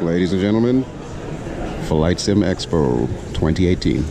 Ladies and gentlemen, FlightSimExpo 2018.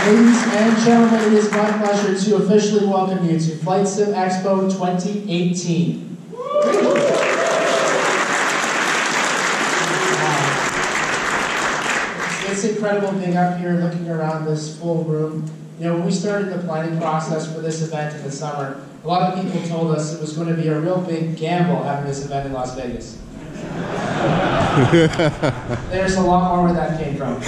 Ladies and gentlemen, it is my pleasure to officially welcome you to FlightSimExpo 2018. It's incredible being up here looking around this full room. You know, when we started the planning process for this event in the summer, a lot of people told us it was going to be a real big gamble having this event in Las Vegas. There's a lot more where that came from.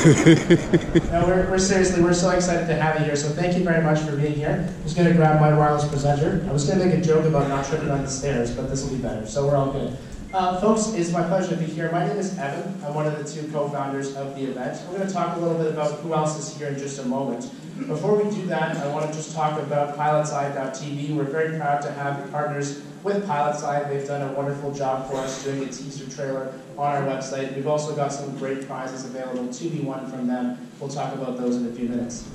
No, we're so excited to have you here, so thank you very much for being here. I'm just going to grab my wireless presenter. I was going to make a joke about not tripping on the stairs, but this will be better, so we're all good. Folks, it's my pleasure to be here. My name is Evan. I'm one of the two co-founders of the event. We're going to talk a little bit about who else is here in just a moment. Before we do that, I want to just talk about PilotSide.tv. We're very proud to have partners with PilotSide. They've done a wonderful job for us doing a teaser trailer on our website. We've also got some great prizes available to be won from them. We'll talk about those in a few minutes.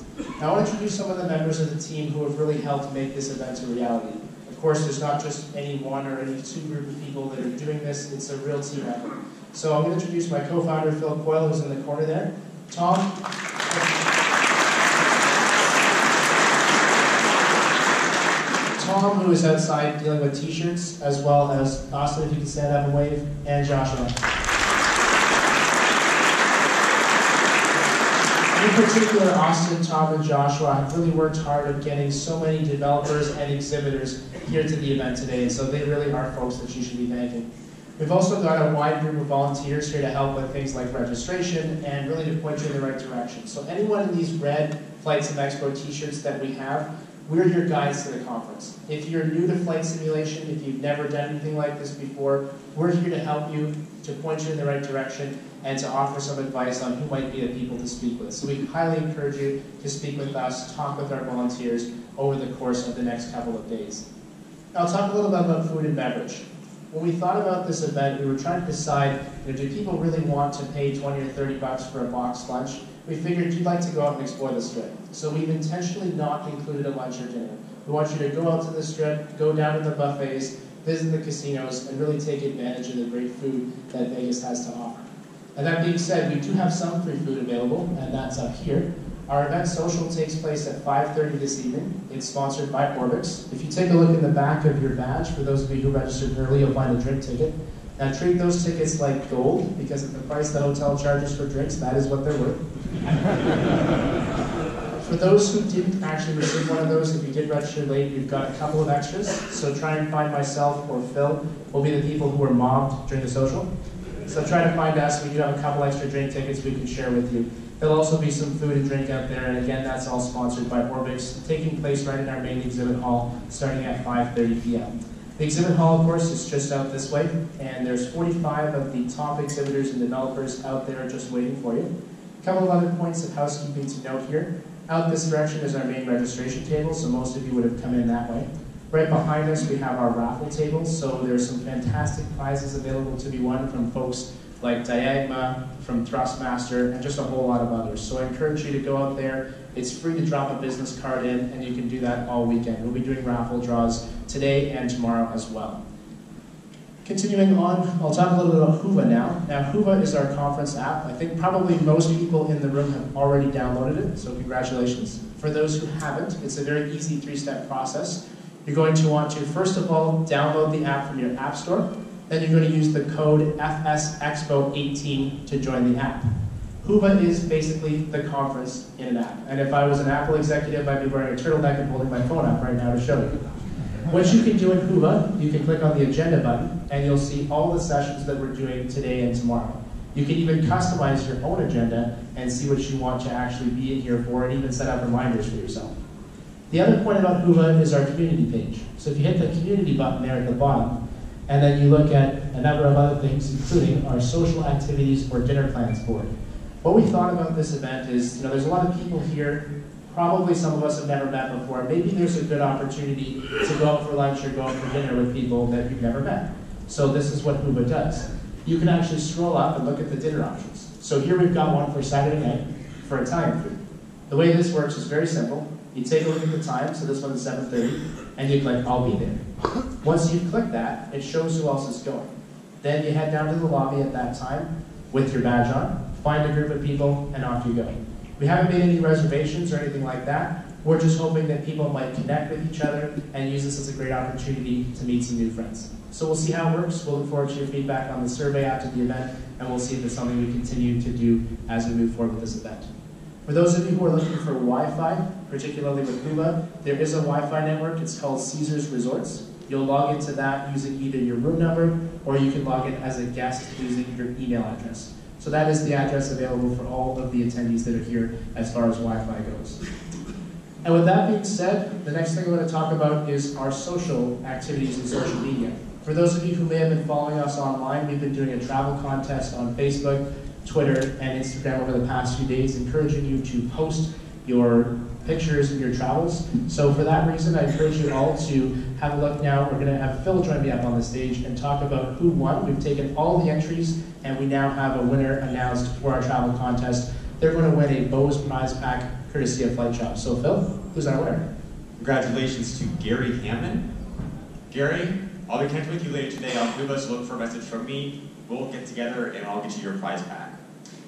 Now I want to introduce some of the members of the team who have really helped make this event a reality. Of course, there's not just any one or any two group of people that are doing this. It's a real team effort. So I'm going to introduce my co-founder, Phil Coyle, who's in the corner there. Tom, who is outside dealing with t-shirts, as well as Austin, if you can stand up and wave, and Joshua. In particular, Austin, Tom, and Joshua have really worked hard at getting so many developers and exhibitors here to the event today, and so they really are folks that you should be thanking. We've also got a wide group of volunteers here to help with things like registration and really to point you in the right direction. So anyone in these red FlightSimExpo t-shirts that we have, we're your guides to the conference. If you're new to flight simulation, if you've never done anything like this before, we're here to help you, to point you in the right direction, and to offer some advice on who might be the people to speak with. So we highly encourage you to speak with us, talk with our volunteers over the course of the next couple of days. Now, I'll talk a little bit about food and beverage. When we thought about this event, we were trying to decide, do people really want to pay 20 or 30 bucks for a boxed lunch? We figured you'd like to go out and explore the Strip. So we've intentionally not included a lunch or dinner. We want you to go out to the Strip, go down to the buffets, visit the casinos, and really take advantage of the great food that Vegas has to offer. And that being said, we do have some free food available, and that's up here. Our event social takes place at 5:30 this evening. It's sponsored by Orbix. If you take a look in the back of your badge, for those of you who registered early, you'll find a drink ticket. Now treat those tickets like gold, because at the price the hotel charges for drinks, that is what they're worth. For those who didn't actually receive one of those, if you did register late, we've got a couple of extras. So try and find myself or Phil will be the people who were mobbed during the social. So try to find us. We do have a couple extra drink tickets we can share with you. There'll also be some food and drink out there, and again, that's all sponsored by Orbix, taking place right in our main exhibit hall, starting at 5:30 p.m. The exhibit hall, of course, is just out this way, and there's 45 of the top exhibitors and developers out there just waiting for you. A couple of other points of housekeeping to note here. Out this direction is our main registration table, so most of you would have come in that way. Right behind us, we have our raffle tables, so there's some fantastic prizes available to be won from folks like Diagma, from Thrustmaster, and just a whole lot of others. So I encourage you to go out there. It's free to drop a business card in, and you can do that all weekend. We'll be doing raffle draws today and tomorrow as well. Continuing on, I'll talk a little bit about Whova now. Now, Whova is our conference app. I think probably most people in the room have already downloaded it, so congratulations. For those who haven't, it's a very easy 3-step process. You're going to want to, first of all, download the app from your app store. Then you're going to use the code FSExpo18 to join the app. Whova is basically the conference in an app. And if I was an Apple executive, I'd be wearing a turtleneck and holding my phone up right now to show you. What you can do in Whova, you can click on the agenda button, and you'll see all the sessions that we're doing today and tomorrow. You can even customize your own agenda and see what you want to actually be in here for, and even set up reminders for yourself. The other point about Whova is our community page. So if you hit the community button there at the bottom, and then you look at a number of other things, including our social activities or dinner plans board. What we thought about this event is, there's a lot of people here, probably some of us have never met before. Maybe there's a good opportunity to go out for lunch or go out for dinner with people that you've never met. So this is what Whova does. You can actually scroll up and look at the dinner options. So here we've got one for Saturday night for Italian food. The way this works is very simple. You take a look at the time, so this one's 7:30, and you click, I'll be there. Once you click that, it shows who else is going. Then you head down to the lobby at that time with your badge on, find a group of people, and off you go. We haven't made any reservations or anything like that. We're just hoping that people might connect with each other and use this as a great opportunity to meet some new friends. So we'll see how it works. We'll look forward to your feedback on the survey after the event, and we'll see if it's something we continue to do as we move forward with this event. For those of you who are looking for Wi-Fi, particularly with Whova, there is a Wi-Fi network. It's called Caesars Resorts. You'll log into that using either your room number, or you can log in as a guest using your email address. So that is the address available for all of the attendees that are here as far as Wi-Fi goes. And with that being said, the next thing I'm going to talk about is our social activities and social media. For those of you who may have been following us online, we've been doing a travel contest on Facebook, Twitter, and Instagram over the past few days, encouraging you to post your pictures of your travels. So for that reason, I encourage you all to have a look now. We're going to have Phil join me up on the stage and talk about who won. We've taken all the entries, and we now have a winner announced for our travel contest. They're going to win a Bose prize pack courtesy of Flight Shop. So Phil, who's our winner? Congratulations to Gary Hammond. Gary, I'll be connecting with you later today on Whova, so look for a message from me. We'll get together and I'll get you your prize pack.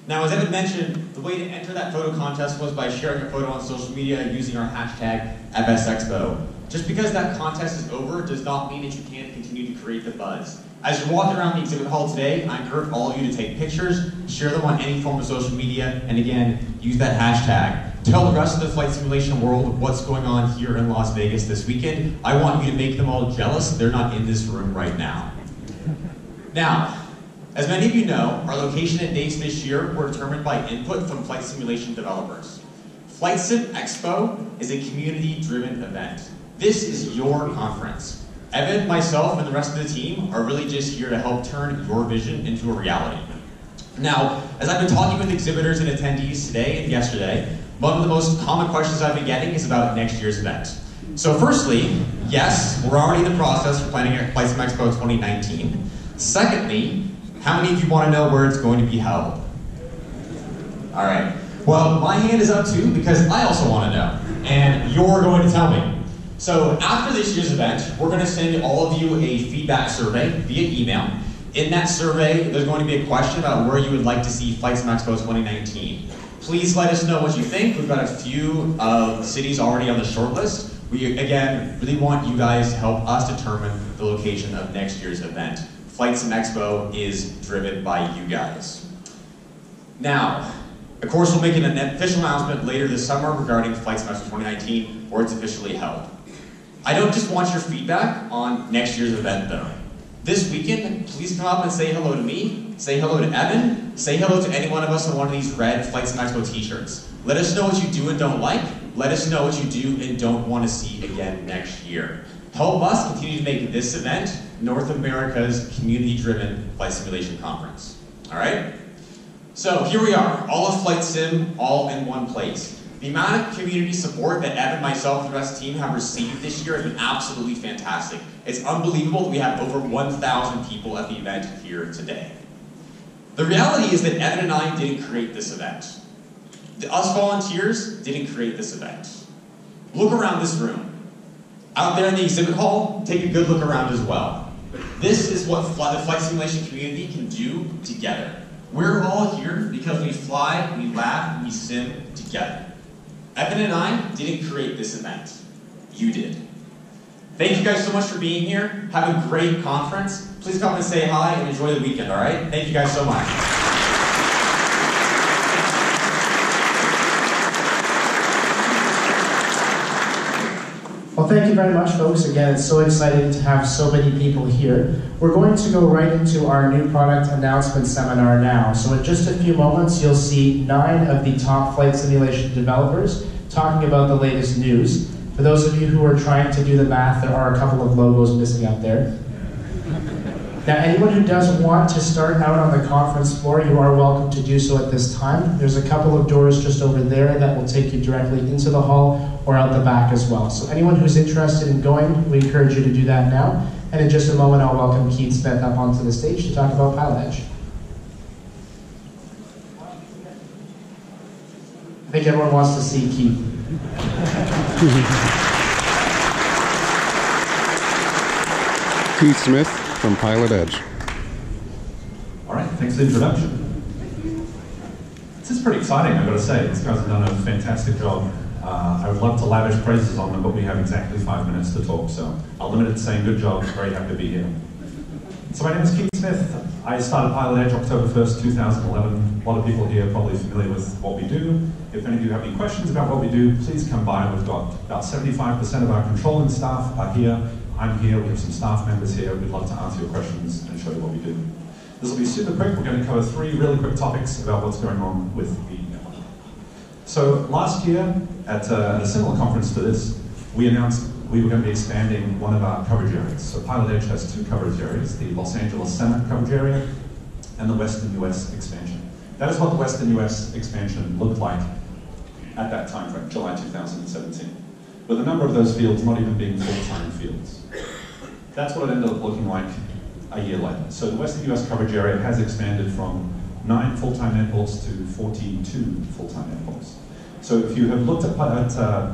Now, as Evan mentioned, the way to enter that photo contest was by sharing a photo on social media using our hashtag FSExpo. Just because that contest is over does not mean that you can't continue to create the buzz. As you're walking around the exhibit hall today, I encourage all of you to take pictures, share them on any form of social media, and again, use that hashtag. Tell the rest of the flight simulation world what's going on here in Las Vegas this weekend. I want you to make them all jealous. They're not in this room right now. Now, as many of you know, our location and dates this year were determined by input from flight simulation developers. FlightSimExpo is a community-driven event. This is your conference. Evan, myself, and the rest of the team are really just here to help turn your vision into a reality. Now, as I've been talking with exhibitors and attendees today and yesterday, one of the most common questions I've been getting is about next year's event. So firstly, yes, we're already in the process for planning at FlightSimExpo 2019. Secondly, how many of you want to know where it's going to be held? All right. Well, my hand is up too because I also want to know, and you're going to tell me. So after this year's event, we're going to send all of you a feedback survey via email. In that survey, there's going to be a question about where you would like to see FlightSimExpo 2019. Please let us know what you think. We've got a few cities already on the short list. We, again, really want you guys to help us determine the location of next year's event. FlightSimExpo is driven by you guys. Now, of course, we'll make an official announcement later this summer regarding FlightSimExpo 2019, where it's officially held. I don't just want your feedback on next year's event, though. This weekend, please come up and say hello to me, say hello to Evan, say hello to any one of us on one of these red FlightSimExpo t-shirts. Let us know what you do and don't like. Let us know what you do and don't want to see again next year. Help us continue to make this event North America's community-driven flight simulation conference. All right? So here we are, all of Flight Sim, all in one place. The amount of community support that Evan, myself, and the rest of the team have received this year has been absolutely fantastic. It's unbelievable that we have over 1,000 people at the event here today. The reality is that Evan and I didn't create this event. Us volunteers didn't create this event. Look around this room. Out there in the exhibit hall, take a good look around as well. This is what the flight simulation community can do together. We're all here because we fly, we laugh, we sim together. Evan and I didn't create this event. You did. Thank you guys so much for being here. Have a great conference. Please come and say hi and enjoy the weekend, all right? Thank you guys so much. Well, thank you very much, folks. Again, it's so exciting to have so many people here. We're going to go right into our new product announcement seminar now. So in just a few moments, you'll see 9 of the top flight simulation developers talking about the latest news. For those of you who are trying to do the math, there are a couple of logos missing out there. Now, anyone who does want to start out on the conference floor, you are welcome to do so at this time. There's a couple of doors just over there that will take you directly into the hall or out the back as well. So anyone who's interested in going, we encourage you to do that now. And in just a moment, I'll welcome Keith Smith up onto the stage to talk about Pilot Edge. I think everyone wants to see Keith. Keith Smith from Pilot Edge. All right, thanks for the introduction. This is pretty exciting, I've got to say. These guys have done a fantastic job. I would love to lavish praises on them, but we have exactly 5 minutes to talk, so I'll limit it to saying good job. Very happy to be here. So my name is Keith Smith. I started Pilot Edge October 1st, 2011. A lot of people here are probably familiar with what we do. If any of you have any questions about what we do, please come by. We've got about 75% of our controlling staff are here. I'm here, we have some staff members here. We'd love to answer your questions and show you what we do. This will be super quick. We're going to cover 3 really quick topics about what's going on with the network. So last year, at a similar conference to this, we announced we were going to be expanding one of our coverage areas. So Pilot Edge has 2 coverage areas, the Los Angeles Center coverage area and the Western US expansion. That is what the Western US expansion looked like at that time frame, July 2017. With a number of those fields not even being full-time fields. That's what it ended up looking like a year later. So the Western US coverage area has expanded from 9 full-time airports to 42 full-time airports. So if you have looked at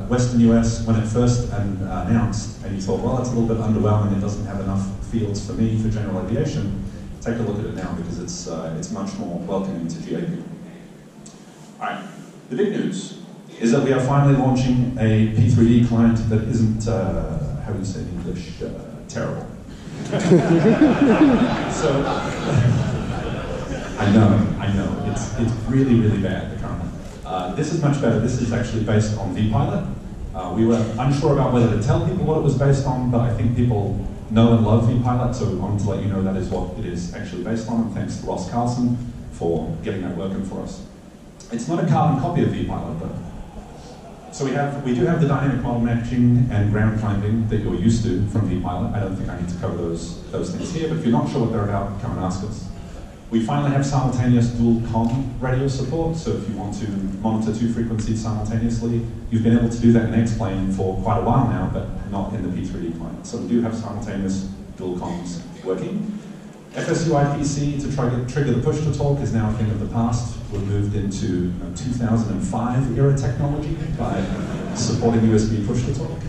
Western US when it first announced, and you thought, well, it's a little bit underwhelming, it doesn't have enough fields for me for general aviation, take a look at it now because it's much more welcoming to GA people. All right, the big news is that we are finally launching a P3D client that isn't, how do you say in English, terrible. So, I know, it's really, really bad, the current one. This is much better. This is actually based on vPilot. We were unsure about whether to tell people what it was based on, but I think people know and love vPilot, so I wanted to let you know that is what it is actually based on, and thanks to Ross Carlson for getting that working for us. It's not a carbon copy of vPilot, though. So we do have the dynamic model matching and ground climbing that you're used to from vPilot. I don't think I need to cover those things here, but if you're not sure what they're about, come and ask us. We finally have simultaneous dual COM radio support, so if you want to monitor 2 frequencies simultaneously, you've been able to do that in X-Plane for quite a while now, but not in the P3D client. So we do have simultaneous dual COMs working. FSUIPC to trigger the push-to-talk is now a thing of the past. We've moved into 2005 era technology by supporting USB push-to-talk.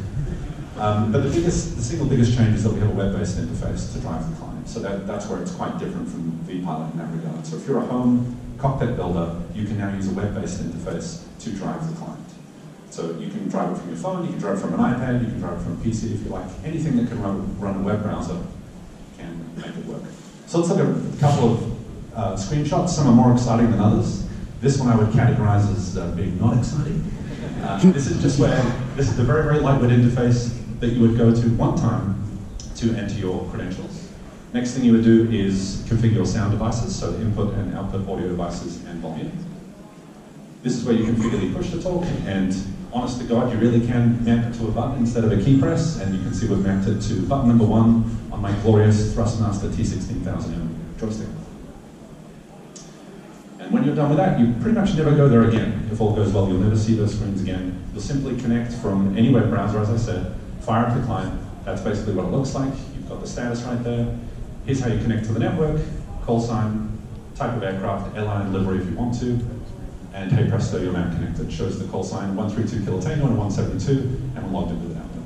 But the single biggest change is that we have a web-based interface to drive the client. So that's where it's quite different from vPilot in that regard. So if you're a home cockpit builder, you can now use a web-based interface to drive the client. So you can drive it from your phone, you can drive it from an iPad, you can drive it from a PC if you like. Anything that can run a web browser can make it work. So let's look at a couple of screenshots. Some are more exciting than others. This one I would categorize as being not exciting. This is the very, very lightweight interface that you would go to one time to enter your credentials. Next thing you would do is configure your sound devices, so input and output audio devices and volume. This is where you configure the push-to-talk, and honest to God, you really can map it to a button instead of a key press, and you can see we've mapped it to button number 1 on my glorious Thrustmaster T16000M joystick. And And when you're done with that, you pretty much never go there again. If all goes well, you'll never see those screens again. You'll simply connect from any web browser, as I said, fire up the client. That's basically what it looks like. You've got the status right there. Here's how you connect to the network, call sign, type of aircraft, airline and livery if you want to, and hey presto, you're now connected. It shows the call sign 132 Kilotango and 172, and we're logged into the network.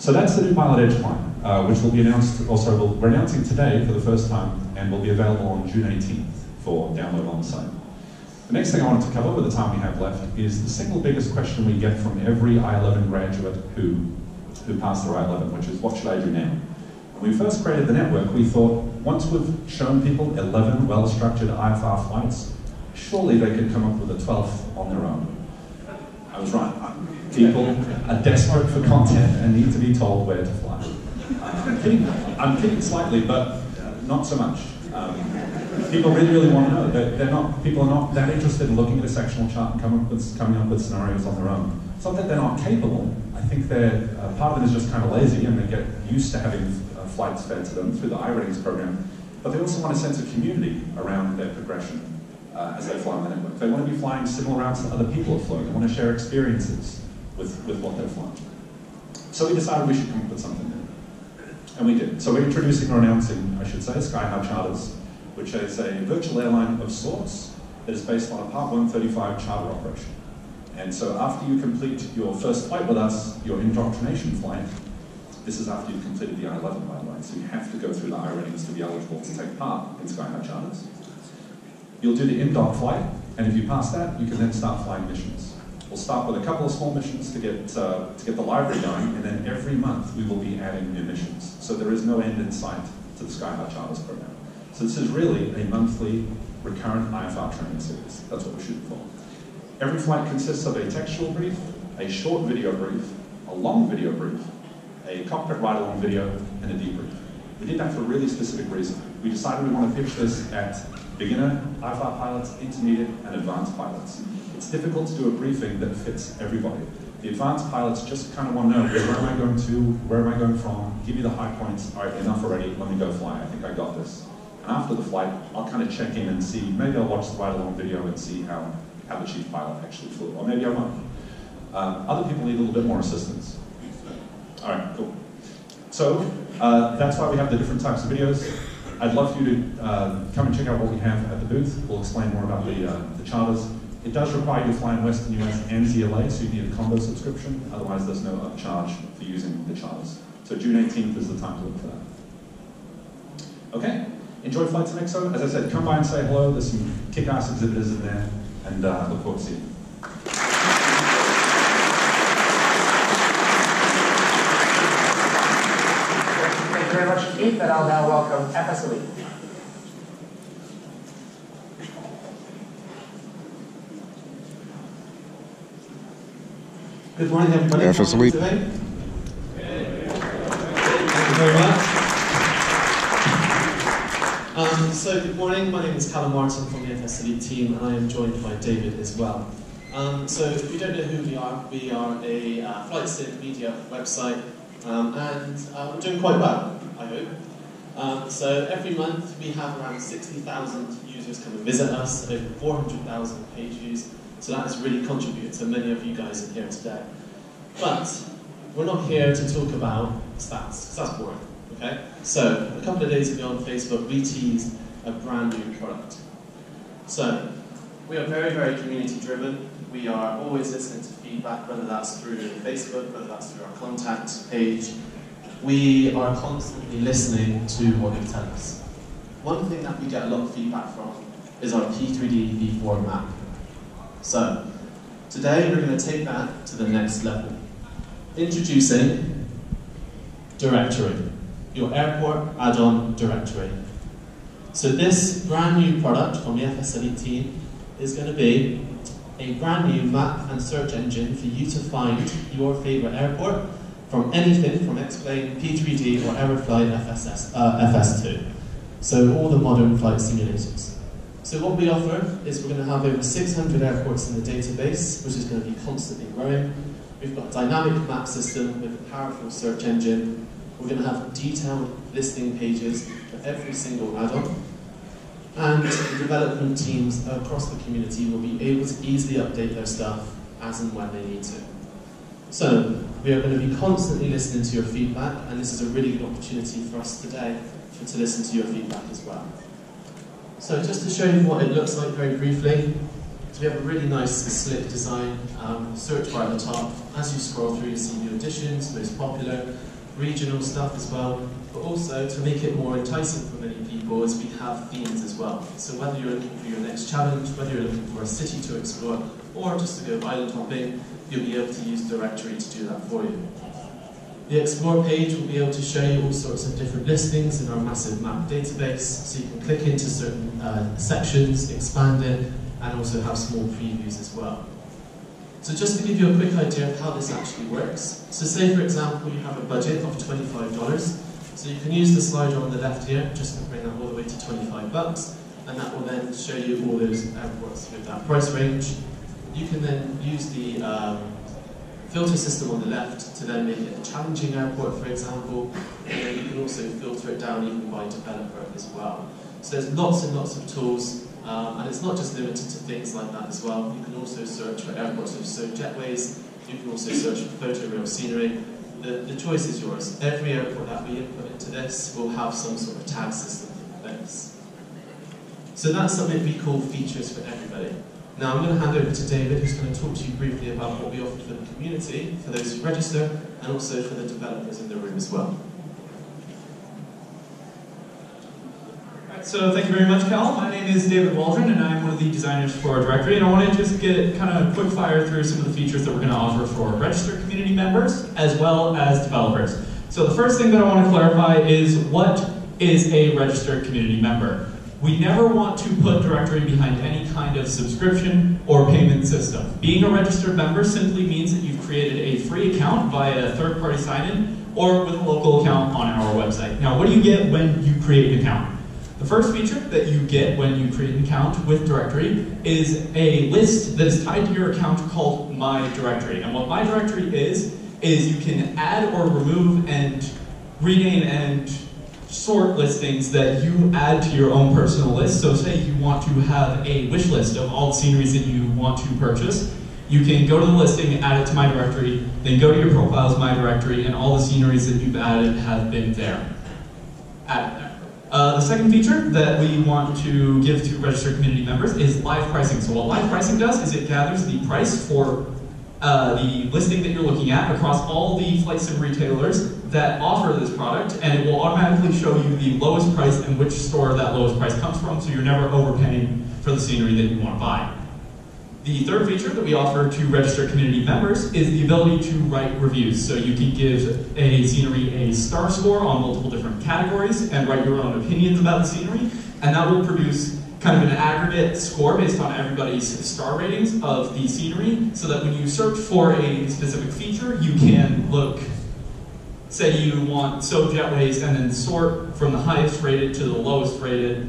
So that's the new Pilot Edge client, which will be announced, also we're announcing today for the first time, and will be available on June 18th for download on the site. The next thing I wanted to cover with the time we have left is the single biggest question we get from every I-11 graduate who passed their I-11, which is, what should I do now? When we first created the network, we thought, once we've shown people 11 well-structured IFR flights, surely they could come up with a 12th on their own. I was right. People are desperate for content and need to be told where to fly. I'm kidding slightly, but not so much. People really want to know. People are not that interested in looking at a sectional chart and coming up with scenarios on their own. It's not that they're not capable. I think they're, part of them is just kind of lazy and they get used to having flights fed to them through the iRatings program, but they also want a sense of community around their progression as they fly on the network. They want to be flying similar routes that other people have flown. They want to share experiences with what they're flying. So we decided we should come up with something new. And we did. So we're introducing or announcing, I should say, SkyHub Charters, which is a virtual airline of sorts that is based on a Part 135 charter operation. And so after you complete your first flight with us, your indoctrination flight, this is after you've completed the I-11, by the way, so you have to go through the I-ratings to be eligible to take part in SkyHub Charters. You'll do the in-dock flight, and if you pass that, you can then start flying missions. We'll start with a couple of small missions to get the library going, and then every month we will be adding new missions. So there is no end in sight to the SkyHub Charters program. So this is really a monthly recurrent IFR training series. That's what we're shooting for. Every flight consists of a textual brief, a short video brief, a long video brief, a cockpit ride-along video, and a debrief. We did that for a really specific reason. We decided we want to pitch this at beginner IFR pilots, intermediate, and advanced pilots. It's difficult to do a briefing that fits everybody. The advanced pilots just kind of want to know, where am I going to, where am I going from, give me the high points, all right, enough already, let me go fly, I think I got this. And after the flight, I'll kind of check in and see, maybe I'll watch the ride-along video and see how the chief pilot actually flew, or maybe I won't. Other people need a little bit more assistance. All right, cool. So that's why we have the different types of videos. I'd love for you to come and check out what we have at the booth. We'll explain more about the charters. It does require you to fly in Western US and ZLA, so you need a combo subscription. Otherwise, there's no upcharge for using the charters. So June 18th is the time to look for that. Okay, enjoy FlightSimExpo. As I said, come by and say hello. There's some kick-ass exhibitors in there, and I look forward to seeing you. Thank you very much, Keith, and I'll now welcome FSLE. Good morning, everybody. FSLE. Today. Thank you very much. So good morning, my name is Callum Martin from the FSLE team, and I am joined by David as well. So if you don't know who we are a flight sim media website, and we're doing quite well, I hope. So every month we have around 60,000 users come and visit us, over 400,000 page views, so that has really contributed to many of you guys in here today. But we're not here to talk about stats, because that's boring. Okay? So, a couple of days ago on Facebook, we teased a brand new product. So, we are very, very community driven. We are always listening to feedback, whether that's through Facebook, whether that's through our contact page. We are constantly listening to what you tell us. One thing that we get a lot of feedback from is our P3D V4 map. So, today we're going to take that to the next level. Introducing Directory. Your airport add-on directory. So this brand new product from the FSLE team is going to be a brand new map and search engine for you to find your favorite airport from anything from X-Plane, P3D, or Aeroflight FS2. So all the modern flight simulators. So what we offer is we're going to have over 600 airports in the database, which is going to be constantly growing. We've got a dynamic map system with a powerful search engine. We're going to have detailed listing pages for every single add-on. And the development teams across the community will be able to easily update their stuff as and when they need to. So, we are going to be constantly listening to your feedback, and this is a really good opportunity for us today to listen to your feedback as well. So, just to show you what it looks like very briefly, so we have a really nice, slick design, search bar at the top. As you scroll through, you see new additions, most popular, regional stuff as well, but also to make it more enticing for many people is we have themes as well. So whether you're looking for your next challenge, whether you're looking for a city to explore, or just to go island hopping, you'll be able to use Directory to do that for you. The Explore page will be able to show you all sorts of different listings in our massive map database, so you can click into certain sections, expand it, and also have small previews as well. So just to give you a quick idea of how this actually works, so say for example you have a budget of $25, so you can use the slider on the left here, just to bring that all the way to $25, and that will then show you all those airports with that price range. You can then use the filter system on the left to then make it a challenging airport, for example, and then you can also filter it down even by developer as well. So there's lots and lots of tools. And it's not just limited to things like that as well. You can also search for airports, so jetways. You can also search for photoreal scenery. The choice is yours. Every airport that we input into this will have some sort of tag system for this. So that's something we call features for everybody. Now I'm going to hand over to David, who's going to talk to you briefly about what we offer for the community, for those who register, and also for the developers in the room as well. So thank you very much, Cal. My name is David Waldron, and I'm one of the designers for Directory, and I want to just get kind of quick fire through some of the features that we're going to offer for registered community members, as well as developers. So the first thing that I want to clarify is, what is a registered community member? We never want to put Directory behind any kind of subscription or payment system. Being a registered member simply means that you've created a free account via third-party sign-in, or with a local account on our website. Now, what do you get when you create an account? The first feature that you get when you create an account with Directory is a list that is tied to your account called My Directory. And what My Directory is you can add or remove and rename and sort listings that you add to your own personal list. So say you want to have a wish list of all the sceneries that you want to purchase. You can go to the listing, add it to My Directory, then go to your profiles, My Directory, and all the sceneries that you've added have been there. Added there. The second feature that we want to give to registered community members is live pricing. So what live pricing does is it gathers the price for the listing that you're looking at across all the flight sim retailers that offer this product, and it will automatically show you the lowest price and which store that lowest price comes from, so you're never overpaying for the scenery that you want to buy. The third feature that we offer to registered community members is the ability to write reviews. So you can give a scenery a star score on multiple different categories and write your own opinions about the scenery, and that will produce kind of an aggregate score based on everybody's star ratings of the scenery, so that when you search for a specific feature, you can look, say you want jetways, and then sort from the highest rated to the lowest rated,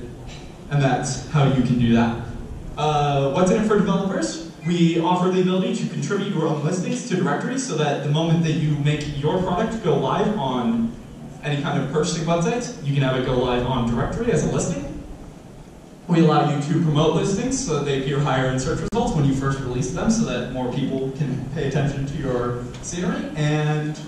and that's how you can do that. What's in it for developers? We offer the ability to contribute your own listings to directories, so that the moment that you make your product go live on any kind of purchasing websites, you can have it go live on directory as a listing. We allow you to promote listings so that they appear higher in search results when you first release them, so that more people can pay attention to your scenery. And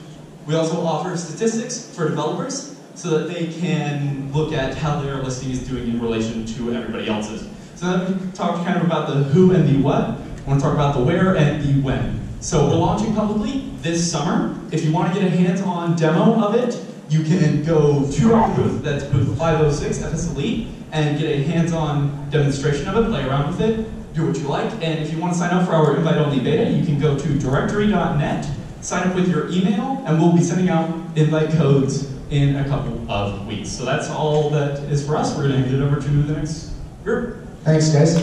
we also offer statistics for developers so that they can look at how their listing is doing in relation to everybody else's. So then we talked kind of about the who and the what. I want to talk about the where and the when. So we're launching publicly this summer. If you want to get a hands-on demo of it, you can go to our booth, that's booth 506, FS Elite, and get a hands-on demonstration of it, play around with it, do what you like. And if you want to sign up for our invite-only beta, you can go to directory.net, sign up with your email, and we'll be sending out invite codes in a couple of weeks. So that's all that is for us. We're going to hand it over to the next group. Thanks, guys.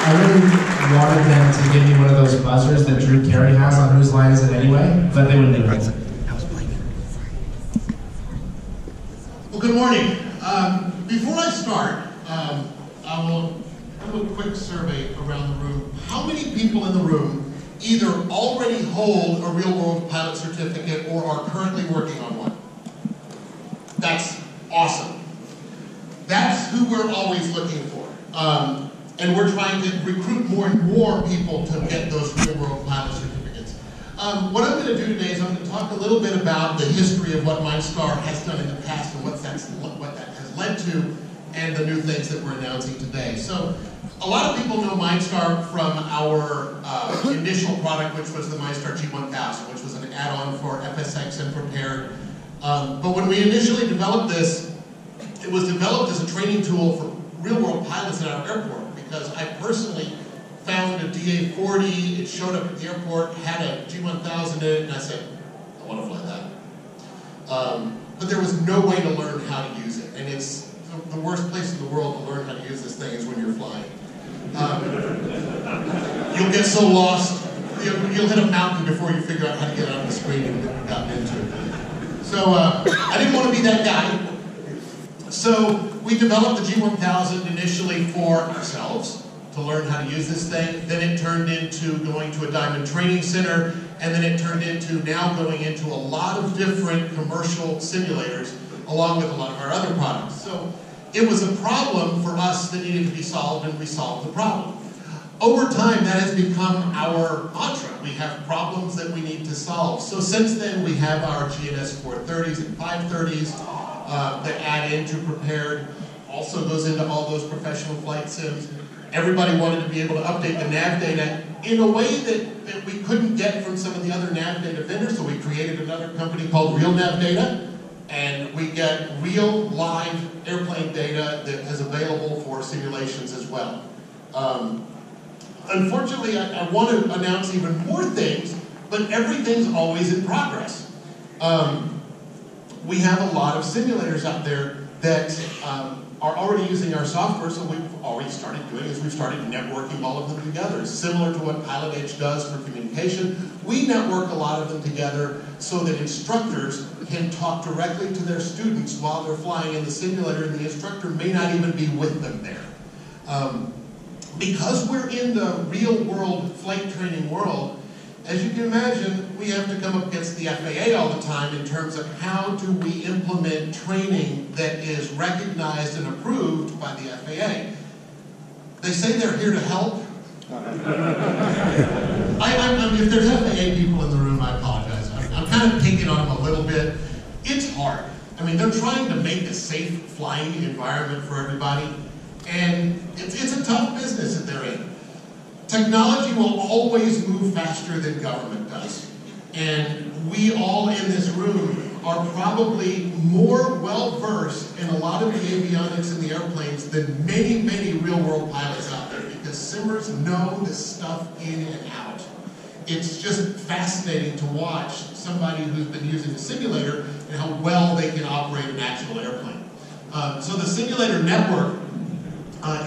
I really wanted them to give me one of those buzzers that Drew Carey has on Whose Line Is It Anyway, but they wouldn't do it. Well, good morning. Before I start, I will do a quick survey around the room. How many people in the room either already hold a real-world pilot certificate or are currently working on one? That's awesome. That's who we're always looking for. And we're trying to recruit more and more people to get those real-world pilot certificates. What I'm going to do today is I'm going to talk a little bit about the history of what MindStar has done in the past and what that has led to, and the new things that we're announcing today. So, a lot of people know MindStar from our initial product, which was the MindStar G1000, which was an add-on for FSX and Prepared. But when we initially developed this, it was developed as a training tool for real-world pilots at our airport, because I personally found a DA-40, it showed up at the airport, had a G1000 in it, and I said, I want to fly that. But there was no way to learn how to use it, and it's the worst place in the world to learn how to use this thing is when you're flying. You'll get so lost, you'll hit a mountain before you figure out how to get on the screen and get gotten into it. So I didn't want to be that guy. So we developed the G1000 initially for ourselves to learn how to use this thing. Then it turned into going to a Diamond Training Center, and then it turned into now going into a lot of different commercial simulators, along with a lot of our other products. So it was a problem for us that needed to be solved, and we solved the problem. Over time, that has become our mantra. We have problems that we need to solve. So since then, we have our GNS 430s and 530s that add into Prepared. Also goes into all those professional flight sims. Everybody wanted to be able to update the nav data in a way that we couldn't get from some of the other nav data vendors, so we created another company called Real Nav Data, and we get real live airplane data that is available for simulations as well. Unfortunately, I want to announce even more things, but everything's always in progress. We have a lot of simulators out there that are already using our software, so we've already started doing is we've started networking all of them together. Similar to what Pilot Edge does for communication, we network a lot of them together so that instructors can talk directly to their students while they're flying in the simulator, and the instructor may not even be with them there. Because we're in the real-world flight training world, as you can imagine, we have to come up against the FAA all the time in terms of how do we implement training that is recognized and approved by the FAA. They say they're here to help. If there's FAA people in the room, I apologize. I'm kind of picking on them a little bit. It's hard. I mean, they're trying to make a safe flying environment for everybody, and it's a tough business that they're in. Technology will always move faster than government does. And we all in this room are probably more well-versed in a lot of the avionics in the airplanes than many, many real-world pilots out there, because simmers know this stuff in and out. It's just fascinating to watch somebody who's been using a simulator and how well they can operate an actual airplane. So the simulator network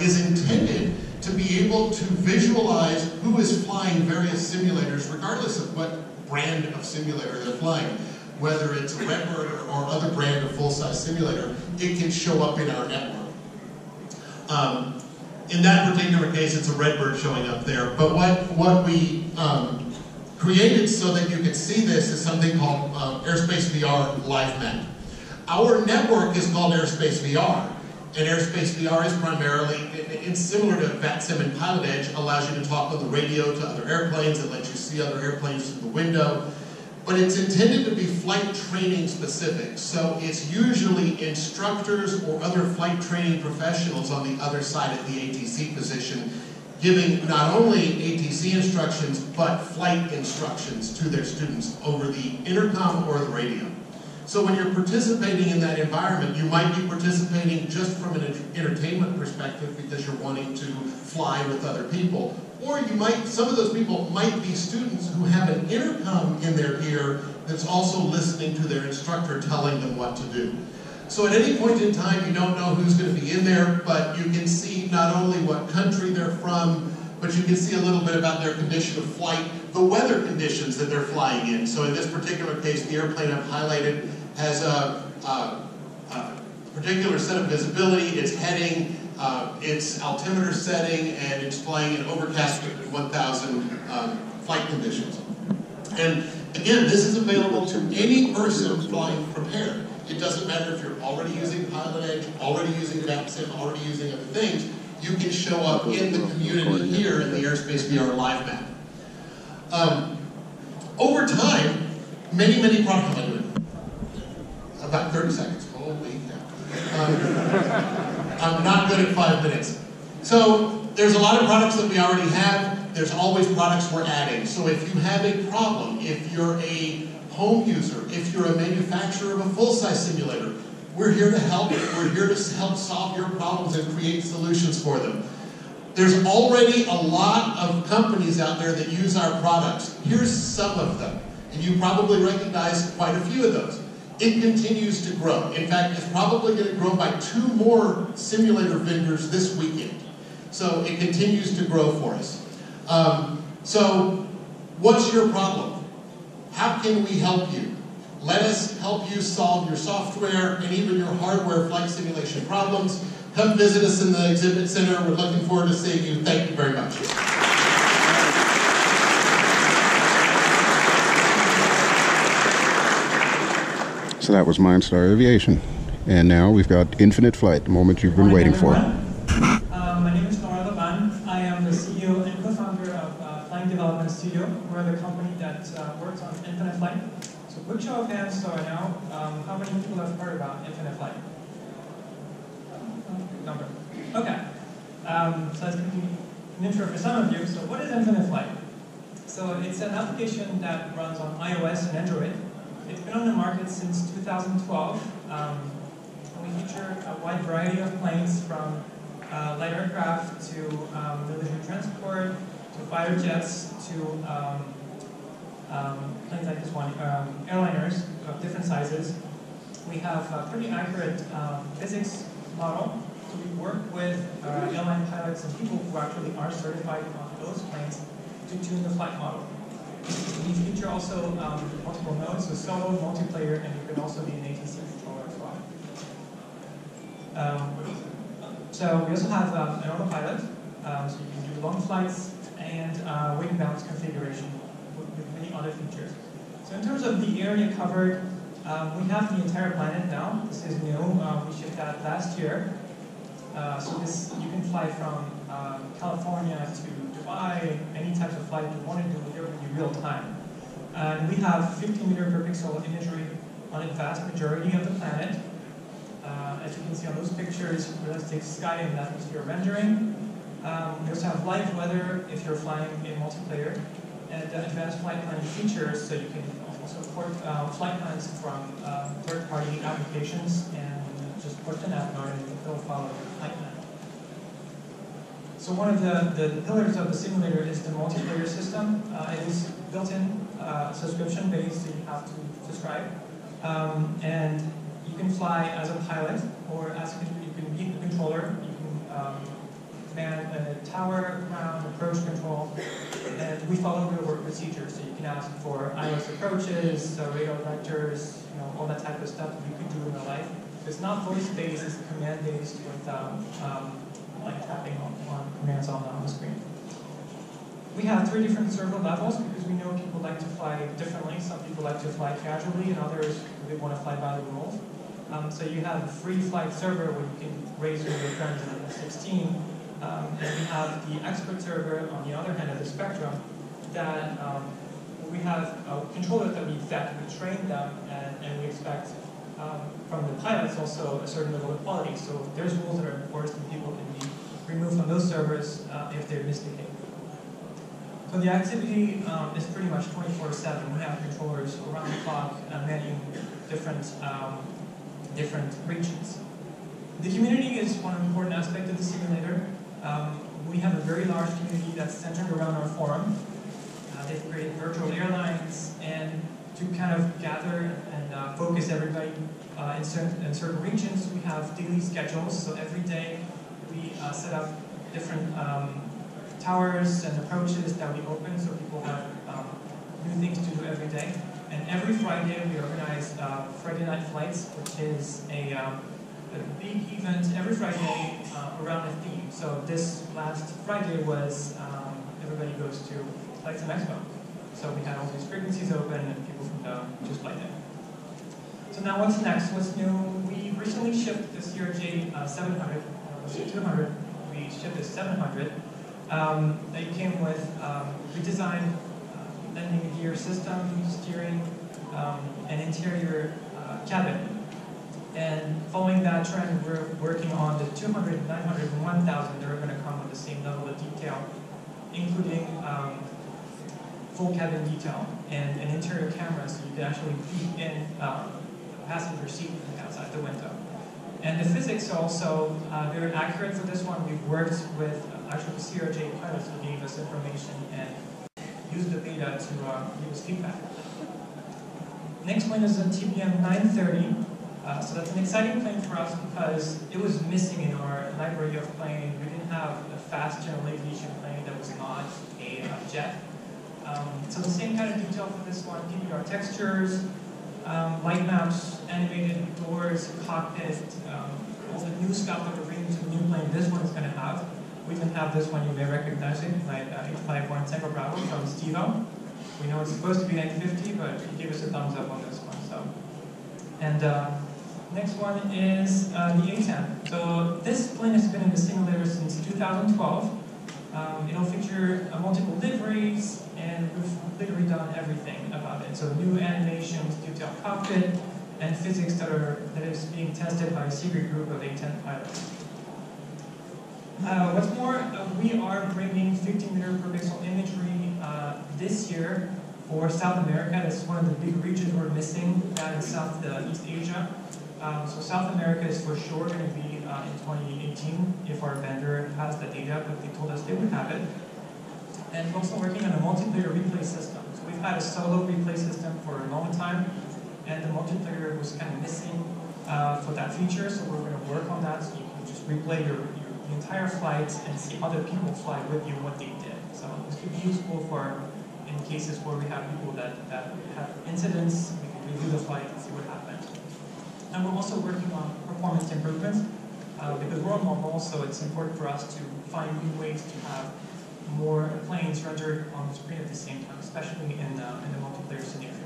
is intended to be able to visualize who is flying various simulators, regardless of what brand of simulator they're flying. Whether it's a Redbird or other brand of full-size simulator, it can show up in our network. In that particular case, it's a Redbird showing up there. But what we created so that you could see this is something called Airspace VR Live Map. Our network is called Airspace VR. And Airspace VR is primarily, it's similar to FlightSim and Pilot Edge, allows you to talk on the radio to other airplanes and lets you see other airplanes through the window. But it's intended to be flight training specific. So it's usually instructors or other flight training professionals on the other side of the ATC position, giving not only ATC instructions, but flight instructions to their students over the intercom or the radio. So when you're participating in that environment, you might be participating just from an entertainment perspective because you're wanting to fly with other people. Or you might, some of those people might be students who have an intercom in their ear that's also listening to their instructor telling them what to do. So at any point in time, you don't know who's going to be in there, but you can see not only what country they're from, but you can see a little bit about their condition of flight, the weather conditions that they're flying in. So in this particular case, the airplane I've highlighted has a particular set of visibility, its heading, its altimeter setting, and it's flying in overcast 1,000 flight conditions. And again, this is available to any person flying Prepared. It doesn't matter if you're already using Pilot Edge, already using VapSim, already using other things, you can show up in the community here in the Airspace VR Live Map. Over time, many products, how am I doing? About 30 seconds, holy cow. I'm not good at 5 minutes. So there's a lot of products that we already have. There's always products we're adding. So if you have a problem, if you're a home user, if you're a manufacturer of a full-size simulator, we're here to help. We're here to help solve your problems and create solutions for them. There's already a lot of companies out there that use our products. Here's some of them, and you probably recognize quite a few of those. It continues to grow. In fact, it's probably going to grow by 2 more simulator vendors this weekend. So it continues to grow for us. So what's your problem? How can we help you? Let us help you solve your software and even your hardware flight simulation problems. Come visit us in the exhibit center. We're looking forward to seeing you. Thank you very much. So that was Mindstar Aviation. And now we've got Infinite Flight, the moment you've been waiting for. My name is Noah Laban. I am the CEO and co-founder of Flying Development Studio. We're the company that works on Infinite Flight. So quick show of hands so I know how many people have heard about Infinite Flight? Number. Okay. So that's going to be an intro for some of you. So what is Infinite Flight? So it's an application that runs on iOS and Android. It's been on the market since 2012. We feature a wide variety of planes from light aircraft to military transport, to fighter jets, to planes like this one, airliners of different sizes. We have a pretty accurate physics model. So we work with airline pilots and people who actually are certified on those planes to tune the flight model. We feature also multiple modes, so solo, multiplayer, and you can also be an ATC controller as well. So we also have an autopilot, so you can do long flights and weight and balance configuration with many other features. So in terms of the area covered, we have the entire planet now. This is new. We shipped that last year. So this you can fly from California to Dubai, any types of flight you want to do, they're going to be real time. And we have 50 meter per pixel imagery on the vast majority of the planet. As you can see on those pictures, realistic sky and atmosphere rendering. We also have live weather if you're flying in multiplayer, and advanced flight planning features, so you can also port flight plans from third-party applications and just port the nav node and it'll follow your flight plan. So one of the pillars of the simulator is the multiplayer system. It is built-in subscription-based, so you have to subscribe. And you can fly as a pilot, or as you can be the controller. You can command a tower, ground, approach control, and we follow real-world procedures. So you can ask for ILS approaches, radar vectors, all that type of stuff that you could do in real life. So it's not voice-based; it's command-based with like tapping on commands on the screen. We have 3 different server levels because we know people like to fly differently. Some people like to fly casually, and others they want to fly by the rules. So you have a free flight server where you can raise with your friends in level 16. And we have the expert server on the other hand of the spectrum that we have controllers that we vet, we train them, and we expect from the pilots also a certain level of quality. So there's rules that are enforced and people can be removed from those servers if they're misbehaving. So the activity is pretty much 24/7. We have controllers around the clock managing different regions. The community is one important aspect of the simulator. We have a very large community that's centered around our forum. They've created virtual airlines, and to kind of gather and focus everybody in certain regions, we have daily schedules. So every day we set up different towers and approaches that we open, so people have new things to do every day. And every Friday we organize Friday Night Flights, which is a big event every Friday around a theme. So this last Friday was everybody goes to FlightSimExpo. So we had all these frequencies open and people from just fly there. So now what's next? What's new? We recently shipped the CRJ 700, 200. We shipped the 700. They came with redesigned landing gear system, steering, and interior cabin. And following that trend, we're working on the 200, 900, and 1000. They're going to come with the same level of detail, including full cabin detail and an interior camera, so you can actually peek in the passenger seat from outside the window. And the physics are also very accurate for this one. We've worked with actually CRJ pilots who gave us information and used the data to give us feedback. Next plane is a TBM 930. So that's an exciting plane for us because it was missing in our library of planes. We didn't have a fast general aviation plane that was not a jet. So the same kind of detail for this one, PBR textures, light maps, animated doors, cockpit, all the new stuff that we're bringing to the new plane this one is going to have. We even have this one, you may recognize it, like 851 Tango Bravo from Steve-O. We know it's supposed to be 950, but he gave us a thumbs up on this one. So, and next one is the A10. So this plane has been in the simulator since 2012. It'll feature multiple liveries, and we've literally done everything about it. So new animations, detailed cockpit, and physics that is being tested by a secret group of A10 pilots. What's more, we are bringing 15-meter per pixel imagery this year for South America. That's one of the big regions we're missing in Southeast Asia. So South America is for sure going to be in 2018 if our vendor has the data, but they told us they would have it. And we're also working on a multiplayer replay system. So we've had a solo replay system for a long time, and the multiplayer was kind of missing for that feature, so we're going to work on that so you can just replay your entire flight and see other people fly with you what they did. So this could be useful for in cases where we have people that have incidents, we can review the flight and see what happened. And we're also working on performance improvements because we're on mobile, so it's important for us to find new ways to have more planes rendered on the screen at the same time, especially in the multiplayer scenarios.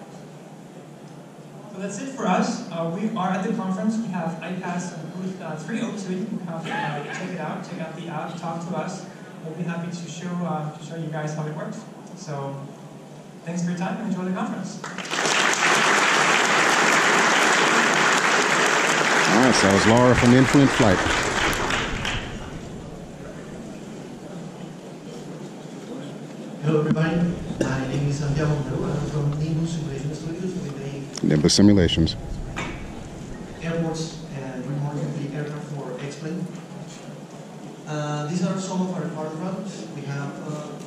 So that's it for us. We are at the conference. We have iPads and booth 302. You can come check it out, check out the app, talk to us. We'll be happy to show you guys how it works. So thanks for your time and enjoy the conference. All right, so that was Laura from Infinite Flight. Hello everybody, my name is Santiago. I'm from Nimbus Simulation Studios. We make Nimbus Simulations. airports and remote complete aircraft for X-Plane. These are some of our current products. We have,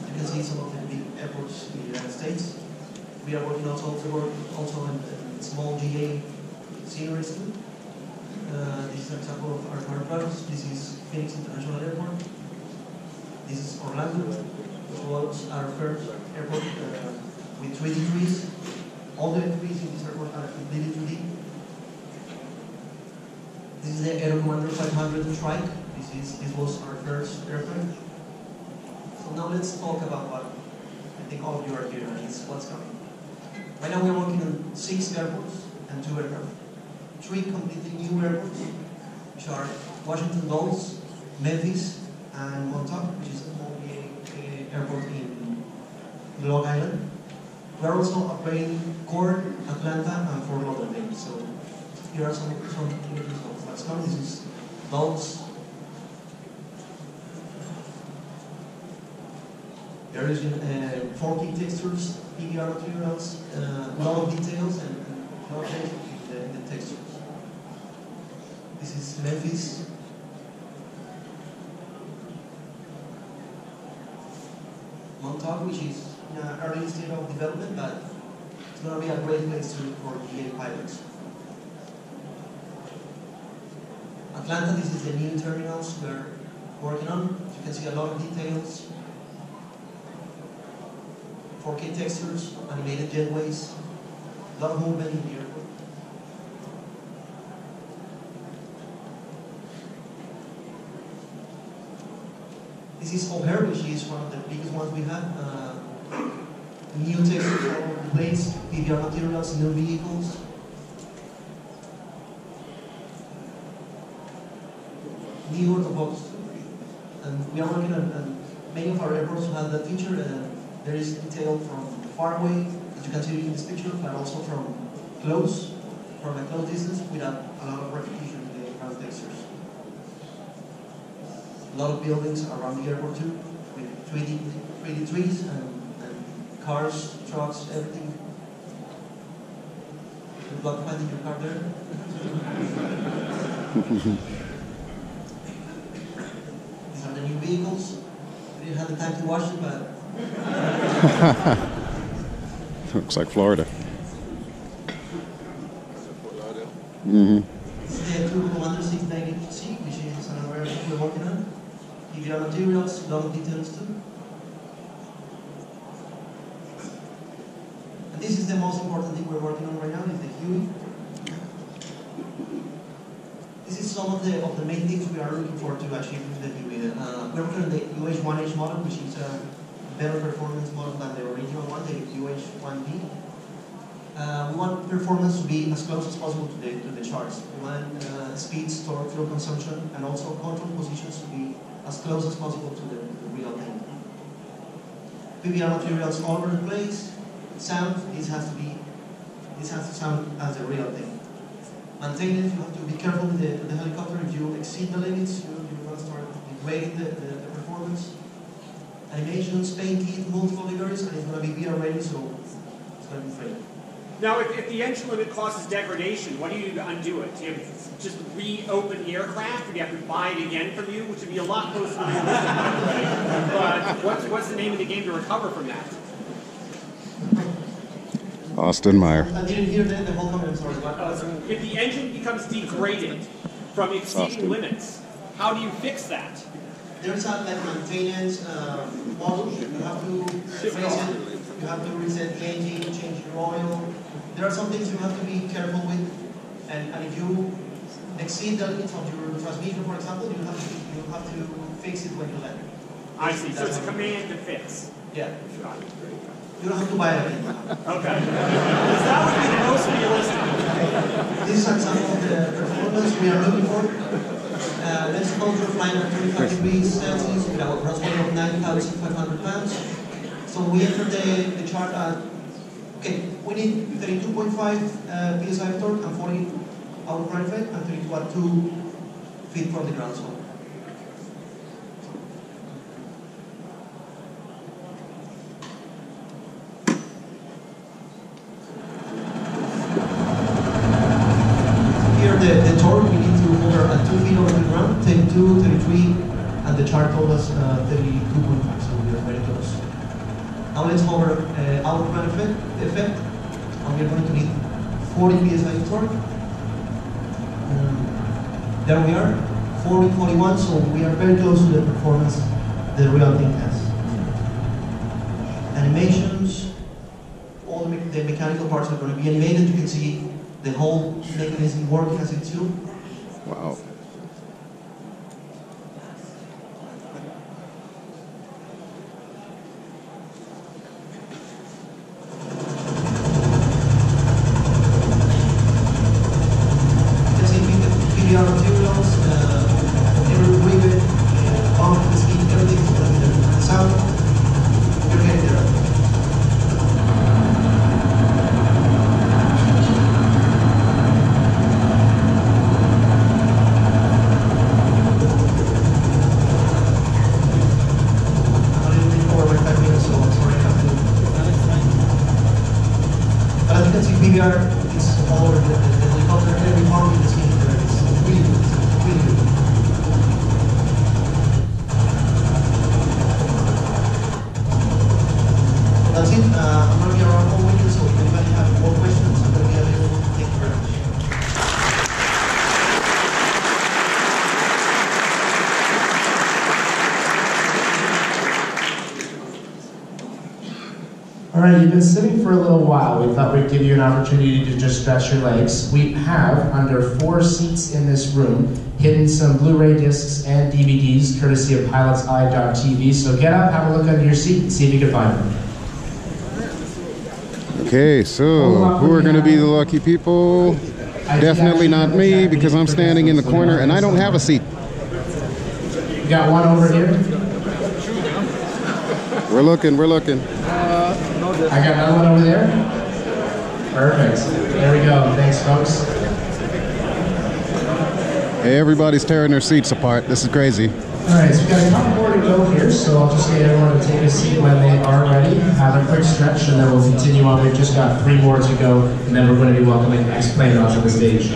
you can see some of the big airports in the United States. We are working also in small GA sceneries too. This is an example of our current products. This is Phoenix International Airport. This is Orlando, which was our first airport with 3D trees. All the trees in this airport are completely 3D. This is the Aero Commander 500 Strike. This was our first airplane. So now let's talk about what I think all of you are here and it's what's coming. Right now we're working on 6 airports and 2 aircraft. 3 completely new airports, which are Washington Dulles, Memphis, and Montauk, which is only an airport in Long Island. We're also upgrading Cork, Atlanta, and Fort Lauderdale. So here are some images of what's coming. This is Dulles. There is 4K textures, PBR materials, a lot of details and a lot of data in the textures. This is Memphis. Montauk, which is in an early stage of development, but it's going to be a great place for GA pilots. Atlanta, this is the new terminals we're working on. You can see a lot of details. 4K textures, animated jetways, a lot of movement in the airport. This is O'Hare, which is one of the biggest ones we have. New textures all over the place, PBR materials, new vehicles. new out of the box. And we are working on many of our airports have that feature. There is detail from far away, as you can see in this picture, but also from close, from a close distance, without a lot of repetition in the ground textures. A lot of buildings around the airport too, with 3D trees and cars, trucks, everything. Good luck finding your car there. These are the new vehicles. We didn't have the time to wash them, but... Looks like Florida. Mm-hmm. This is the Crew Commander 690C, which is another area we're working on. PBR materials, a lot of details too. And this is the most important thing we're working on right now, is the Huey. This is some of the main things we are looking for to achieve with the Huey. We're working on the UH-1H model, which is a better performance model than the original one, the UH-1B. We want performance to be as close as possible to the charts. We want speed, torque, fuel consumption, and also control positions to be as close as possible to the real thing. PBR materials all over the place. Sound, this has to sound as the real thing. Maintenance, you have to be careful with the helicopter. If you exceed the limits, you're going to start degrading the performance. Animations, paint kit, multiple layers, and it's going to be VR ready, so it's going to be free. Now, if the engine limit causes degradation, what do you do to undo it? Do you just reopen the aircraft, or do you have to buy it again from you, which would be a lot closer to realistic, but what's the name of the game to recover from that? Austin Meyer. I didn't hear the whole comment, sorry. If the engine becomes degraded from exceeding limits, how do you fix that? There's a maintenance model. You have to fix it. You have to reset the engine, change your oil. There are some things you have to be careful with. And if you exceed the limits of your transmission, for example, you have to fix it when you land. I see. So it's a command to fix. Yeah. You don't have to buy it again. Okay. Because that would be the most realistic. This is an example of the performance we are looking for. Let's go to flying at 25 degrees Celsius with our gross weight of 9,500 pounds. So we enter the chart at, okay, we need 32.5 psi of torque and 40 out-of effect and 32 at 2 feet from the ground. So the torque, we need to hover at 2 feet over the ground, 32, 33, and the chart told us 32.5, so we are very close. Now let's hover out of effect, and we're going to need 40 psi of torque. There we are, 40, 41, so we are very close to the performance the real thing has. Animations, all the mechanical parts are going to be animated. You can see the whole mechanism working as it should. Wow. You can see PBR materials, every rivet, pump, the skin, everything, the sound. You're getting there. PBR is all over the helicopter, every part in the scene there. It's really good. It's really good. That's it. I'm going to be around all weekend, so if anybody has more questions, I'm going to be available. Thank you very much. All right, you've been sitting for a little while. We thought we'd give you an opportunity to just stretch your legs. We have, under 4 seats in this room, hidden some Blu-ray discs and DVDs, courtesy of pilotseye.tv. So get up, have a look under your seat, and see if you can find them. Okay, so who are going to be the lucky people? Definitely not me, because I'm standing in the corner and I don't have a seat. got one over here. We're looking, we're looking. I got another one over there. Perfect. There we go. Thanks, folks. Hey, everybody's tearing their seats apart. This is crazy. All right, so we've got a couple more to go here, so I'll just get everyone to take a seat when they are ready. Have a quick stretch, and then we'll continue on. We've just got 3 more to go, and then we're going to be welcoming X-Plane onto the stage.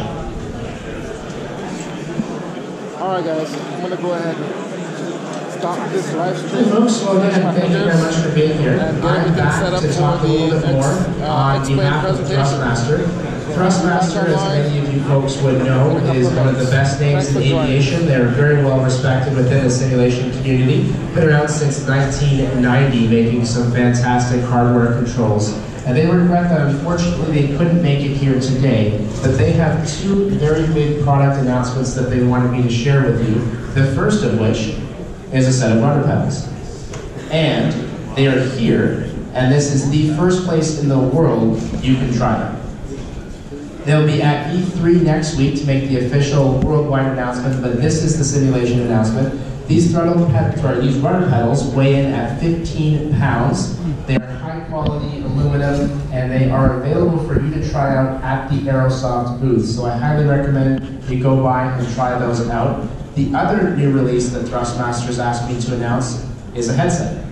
All right, guys. I'm going to go ahead and stop this live stream. Hey, folks. Well, again, thank you very much for being here. I'm back to talk a little bit more on behalf of Thrustmaster. Thrustmaster, as many of you folks would know, is one of the best names in aviation. They're very well respected within the simulation community. Been around since 1990, making some fantastic hardware controls. And they regret that unfortunately they couldn't make it here today, but they have 2 very big product announcements that they wanted me to share with you. The first of which is a set of rudder pedals. And they are here, and this is the first place in the world you can try them. They'll be at E3 next week to make the official worldwide announcement, but this is the simulation announcement. These rudder pedals weigh in at 15 pounds. They are high quality aluminum, and they are available for you to try out at the Aerosoft booth. So I highly recommend you go by and try those out. The other new release that Thrustmaster's asked me to announce is a headset.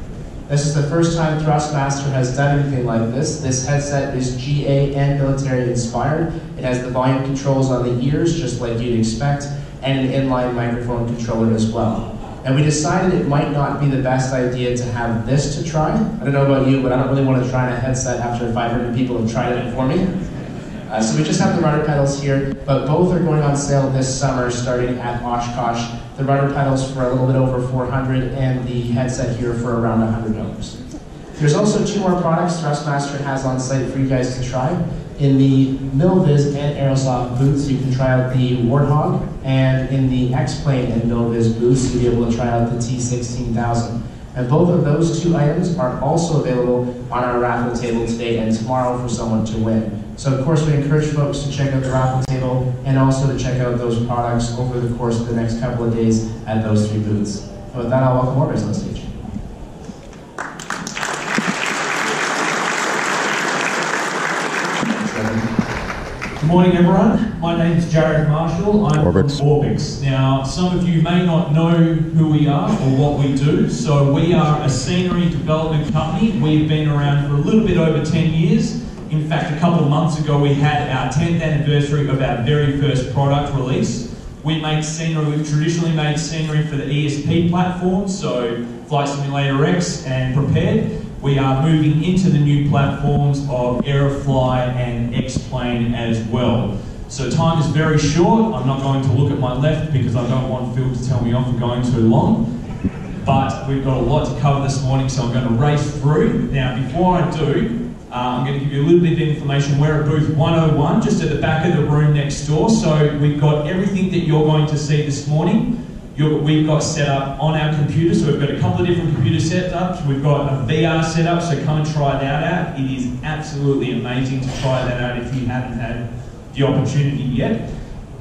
This is the first time Thrustmaster has done anything like this. This headset is GA and military inspired. It has the volume controls on the ears, just like you'd expect, and an inline microphone controller as well. And we decided it might not be the best idea to have this to try. I don't know about you, but I don't really want to try a headset after 500 people have tried it before me. So we just have the rudder pedals here, but both are going on sale this summer starting at Oshkosh. The rudder pedals for a little bit over $400 and the headset here for around $100. There's also 2 more products Thrustmaster has on site for you guys to try. In the Milviz and Aerosoft booths, you can try out the Warthog, and in the X-Plane and Milviz booths, you'll be able to try out the T16000. And both of those 2 items are also available on our raffle table today and tomorrow for someone to win. So of course we encourage folks to check out the raffle table and also to check out those products over the course of the next couple of days at those 3 booths. And with that, I'll welcome Orbis on stage. Good morning, everyone. My name is Jared Marshall. I'm Orbix. from Orbix. Now, some of you may not know who we are or what we do. So we are a scenery development company. We've been around for a little bit over 10 years. In fact, a couple of months ago, we had our 10th anniversary of our very first product release. We make scenery, we've traditionally made scenery for the ESP platform, so Flight Simulator X and Prepared. We are moving into the new platforms of Aerofly and X-Plane as well. So time is very short. I'm not going to look at my left because I don't want Phil to tell me off for going too long. But we've got a lot to cover this morning, so I'm going to race through. Now, before I do, I'm going to give you a little bit of information. We're at booth 101, just at the back of the room next door. So we've got everything that you're going to see this morning. We've got set up on our computer, so we've got a couple of different computer setups. We've got a VR setup, so come and try that out. It is absolutely amazing to try that out if you haven't had the opportunity yet.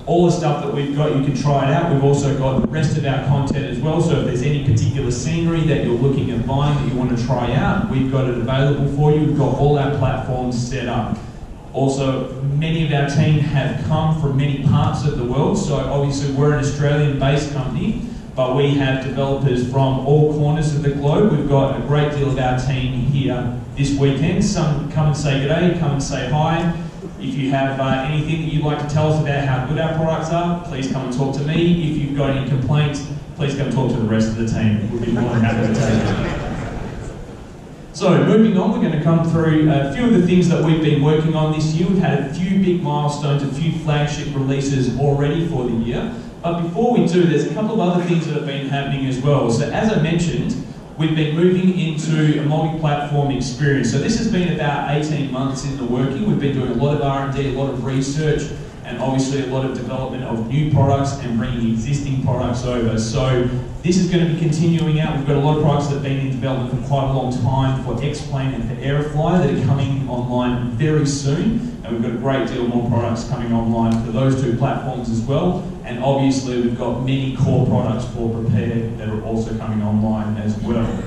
All the stuff that we've got, you can try it out. We've also got the rest of our content as well, so if there's any particular scenery that you're looking at buying that you want to try out, we've got it available for you. We've got all our platforms set up. Also, many of our team have come from many parts of the world, so obviously we're an Australian-based company, but we have developers from all corners of the globe. We've got a great deal of our team here this weekend. Some come and say g'day, come and say hi. If you have anything that you'd like to tell us about how good our products are, please come and talk to me. If you've got any complaints, please come talk to the rest of the team. We'll be more than happy to take it. So, moving on, we're going to come through a few of the things that we've been working on this year. We've had a few big milestones, a few flagship releases already for the year. But before we do, there's a couple of other things that have been happening as well. So, as I mentioned, we've been moving into a multi-platform experience. So this has been about 18 months in the working. We've been doing a lot of R&D, a lot of research, and obviously a lot of development of new products and bringing existing products over. So this is going to be continuing out. We've got a lot of products that have been in development for quite a long time for X-Plane and for Aerofly that are coming online very soon. And we've got a great deal more products coming online for those two platforms as well. And obviously we've got many core products for Prepare that are also coming online as well.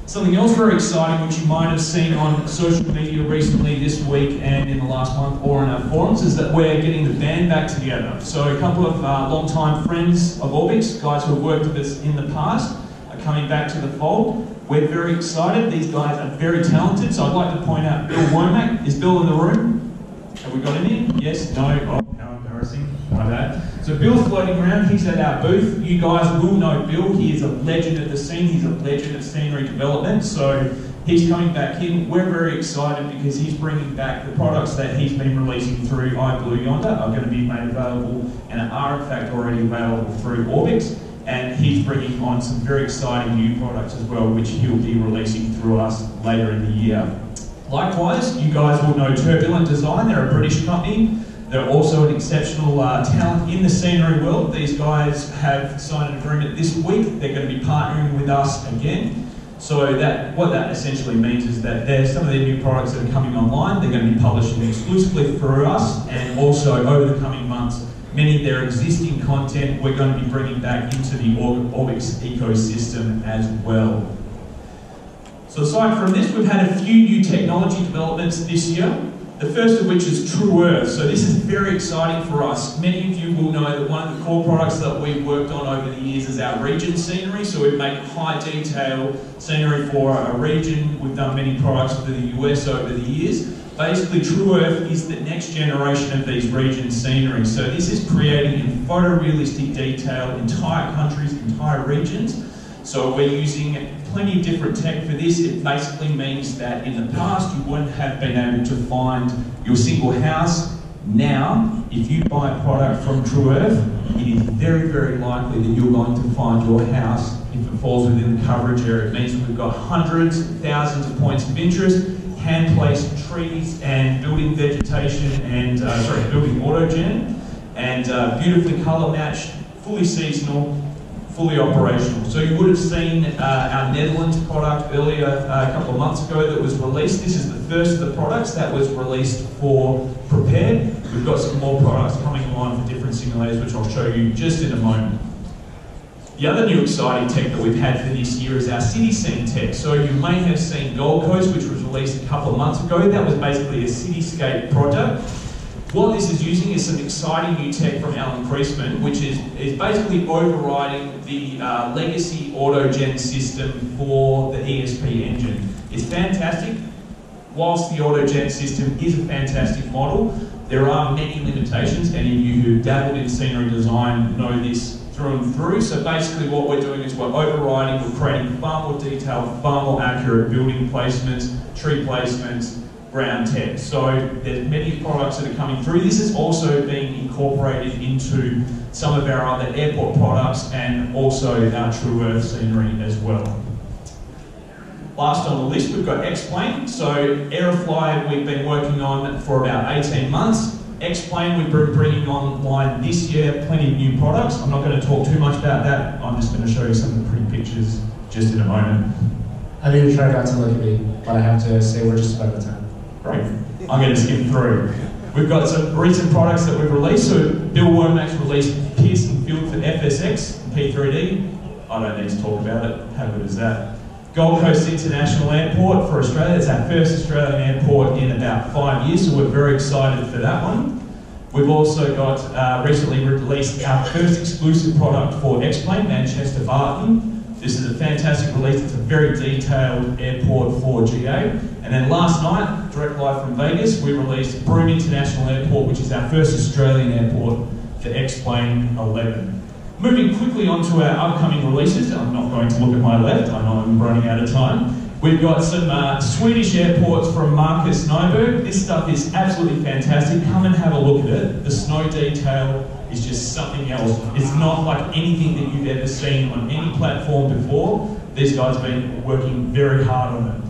Something else very exciting, which you might have seen on social media recently this week and in the last month or in our forums, is that we're getting the band back together. So a couple of long-time friends of Orbix, guys who have worked with us in the past, are coming back to the fold. We're very excited. These guys are very talented. So I'd like to point out Bill Womack. Is Bill in the room? Have we got him in? Yes? No? Oh, how embarrassing. My bad. So Bill's floating around. He's at our booth. You guys will know Bill. He is a legend at the scene. He's a legend of scenery development. So he's coming back in. We're very excited because he's bringing back the products that he's been releasing through iBlue Yonder are going to be made available and are in fact already available through Orbix. And he's bringing on some very exciting new products as well, which he'll be releasing through us later in the year. Likewise, you guys will know Turbulent Design. They're a British company. They're also an exceptional talent in the scenery world. These guys have signed an agreement this week. They're going to be partnering with us again. So what that essentially means is that there's some of their new products that are coming online. They're going to be publishing exclusively through us, and also over the coming months, many of their existing content we're going to be bringing back into the Orbix ecosystem as well. So aside from this, we've had a few new technology developments this year. The first of which is True Earth. So this is very exciting for us. Many of you will know that one of the core products that we've worked on over the years is our region scenery. So we make high detail scenery for a region. We've done many products for the US over the years. Basically, True Earth is the next generation of these region scenery. So this is creating in photorealistic detail entire countries, entire regions. So we're using plenty of different tech for this. It basically means that in the past you wouldn't have been able to find your single house. Now, if you buy a product from True Earth, it is very, very likely that you're going to find your house if it falls within the coverage area. It means that we've got hundreds, thousands of points of interest, hand-placed trees and building vegetation and, building autogen, and beautifully colour matched, fully seasonal, fully operational. So you would have seen our Netherlands product earlier, a couple of months ago, that was released. This is the first of the products that was released for Prepare. We've got some more products coming along for different simulators, which I'll show you just in a moment. The other new exciting tech that we've had for this year is our city scene tech. So you may have seen Gold Coast, which was released a couple of months ago. That was basically a cityscape project. What this is using is some exciting new tech from Alan Priestman, which is basically overriding the legacy autogen system for the ESP engine. It's fantastic. Whilst the autogen system is a fantastic model, there are many limitations. Any of you who dabbled in scenery design know this through and through. So basically what we're doing is we're overriding, we're creating far more detailed, far more accurate building placements, tree placements, ground tech. So there's many products that are coming through. This is also being incorporated into some of our other airport products and also our True Earth scenery as well. Last on the list, we've got X-Plane. So Aerofly we've been working on for about 18 months. X-Plane we've been bringing online this year, plenty of new products. I'm not going to talk too much about that. I'm just going to show you some of the pretty pictures just in a moment. I need to try not to look at me, but I have to say we're just about the time. Great. I'm going to skim through. We've got some recent products that we've released. So Bill Womack's released Pearson Field for FSX, P3D. I don't need to talk about it. How good is that? Gold Coast International Airport for Australia. It's our first Australian airport in about 5 years, so we're very excited for that one. We've also got recently released our first exclusive product for X-Plane, Manchester Barton. This is a fantastic release. It's a very detailed airport for GA. And then last night, direct live from Vegas, we released Broome International Airport, which is our first Australian airport for X-Plane 11. Moving quickly on to our upcoming releases, I'm not going to look at my left, I know I'm running out of time. We've got some Swedish airports from Marcus Nyberg. This stuff is absolutely fantastic. Come and have a look at it. The snow detail is just something else. It's not like anything that you've ever seen on any platform before. These guys have been working very hard on it.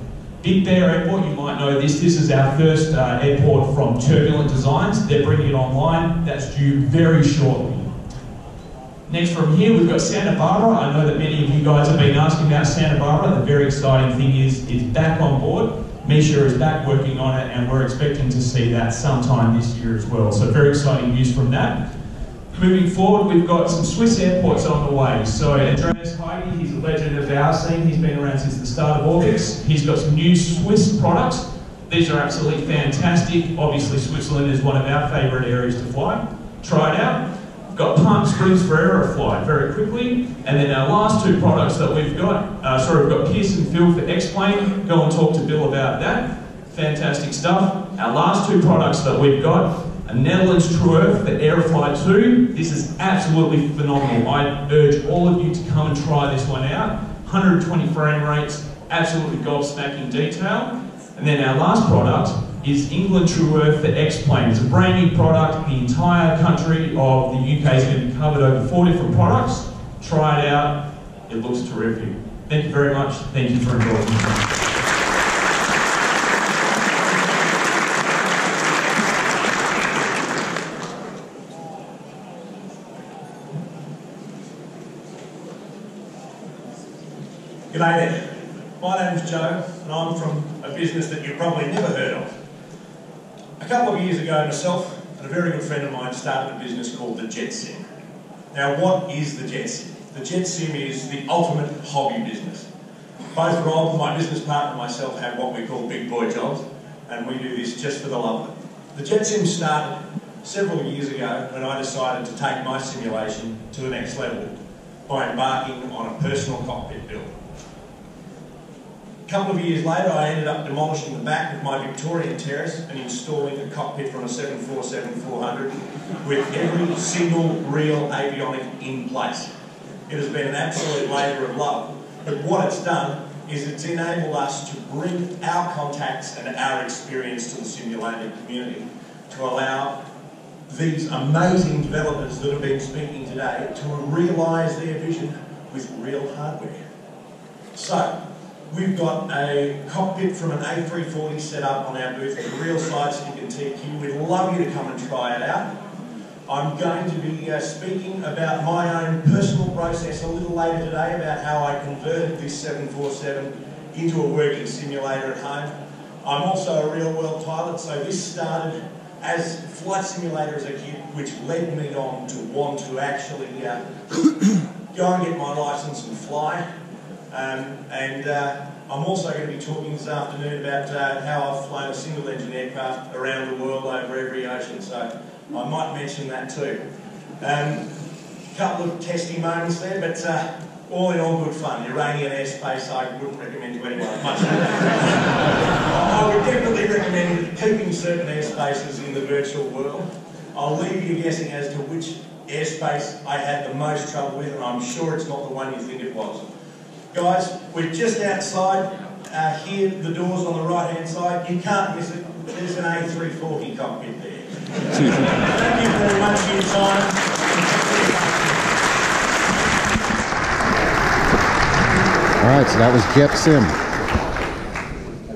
Big Bear Airport, you might know this. This is our first airport from Turbulent Designs. They're bringing it online. That's due very shortly. Next from here, we've got Santa Barbara. I know that many of you guys have been asking about Santa Barbara. The very exciting thing is it's back on board. Misha is back working on it, and we're expecting to see that sometime this year as well. So very exciting news from that. Moving forward, we've got some Swiss airports on the way. So Andreas Heide, he's a legend of our scene. He's been around since the start of August. He's got some new Swiss products. These are absolutely fantastic. Obviously, Switzerland is one of our favourite areas to fly. Try it out. Got Palm Springs for Aerofly very quickly, and then our last two products that we've got, we've got Pearson Field for X-Plane. Go and talk to Bill about that. Fantastic stuff. Our last two products that we've got, a Netherlands True Earth for Aerofly 2. This is absolutely phenomenal. I urge all of you to come and try this one out. 120 frame rates, absolutely gobsmacking detail. And then our last product is England True Earth for X-Plane. It's a brand new product. The entire country of the UK is going to be covered over 4 different products. Try it out. It looks terrific. Thank you very much. Thank you for involving me. G'day there. My name's Joe, and I'm from a business that you've probably never heard of. A couple of years ago, myself and a very good friend of mine started a business called the Jet Sim. Now, what is the Jet Sim? The Jet Sim is the ultimate hobby business. Both Rob, my business partner, and myself have what we call big boy jobs, and we do this just for the love of it. The Jet Sim started several years ago when I decided to take my simulation to the next level by embarking on a personal cockpit build. A couple of years later, I ended up demolishing the back of my Victorian terrace and installing a cockpit from a 747-400 with every single real avionic in place. It has been an absolute labour of love, but what it's done is it's enabled us to bring our contacts and our experience to the simulated community to allow these amazing developers that have been speaking today to realise their vision with real hardware. So, we've got a cockpit from an A340 set up on our booth with real side-stick and TQ. We'd love you to come and try it out. I'm going to be speaking about my own personal process a little later today about how I converted this 747 into a working simulator at home. I'm also a real-world pilot, so this started as flight simulator as a kid, which led me on to want to actually go and get my licence and fly. I'm also going to be talking this afternoon about how I've flown a single-engine aircraft around the world over every ocean, so I might mention that too. A couple of testy moments there, but all in all good fun. Iranian airspace I wouldn't recommend to anyone much. I would definitely recommend keeping certain airspaces in the virtual world. I'll leave you guessing as to which airspace I had the most trouble with, and I'm sure it's not the one you think it was. Guys, we're just outside here, the doors on the right-hand side. You can't miss it. There's an A340 cockpit there. Thank you very much for your time. All right, so that was Jet Sim.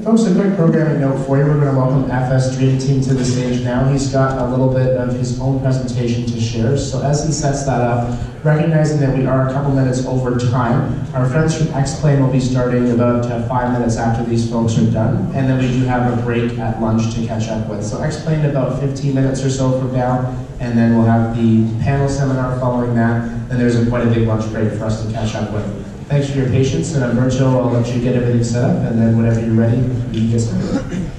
Folks, a quick programming note for you. We're going to welcome FS Dream Team to the stage now. He's got a little bit of his own presentation to share. So as he sets that up, recognizing that we are a couple minutes over time, our friends from X-Plane will be starting about 5 minutes after these folks are done. And then we do have a break at lunch to catch up with. So X-Plane about 15 minutes or so from now, and then we'll have the panel seminar following that. And there's quite a big lunch break for us to catch up with. Thanks for your patience, and Virgil, I'll let you get everything set up, and then whenever you're ready, you can get started.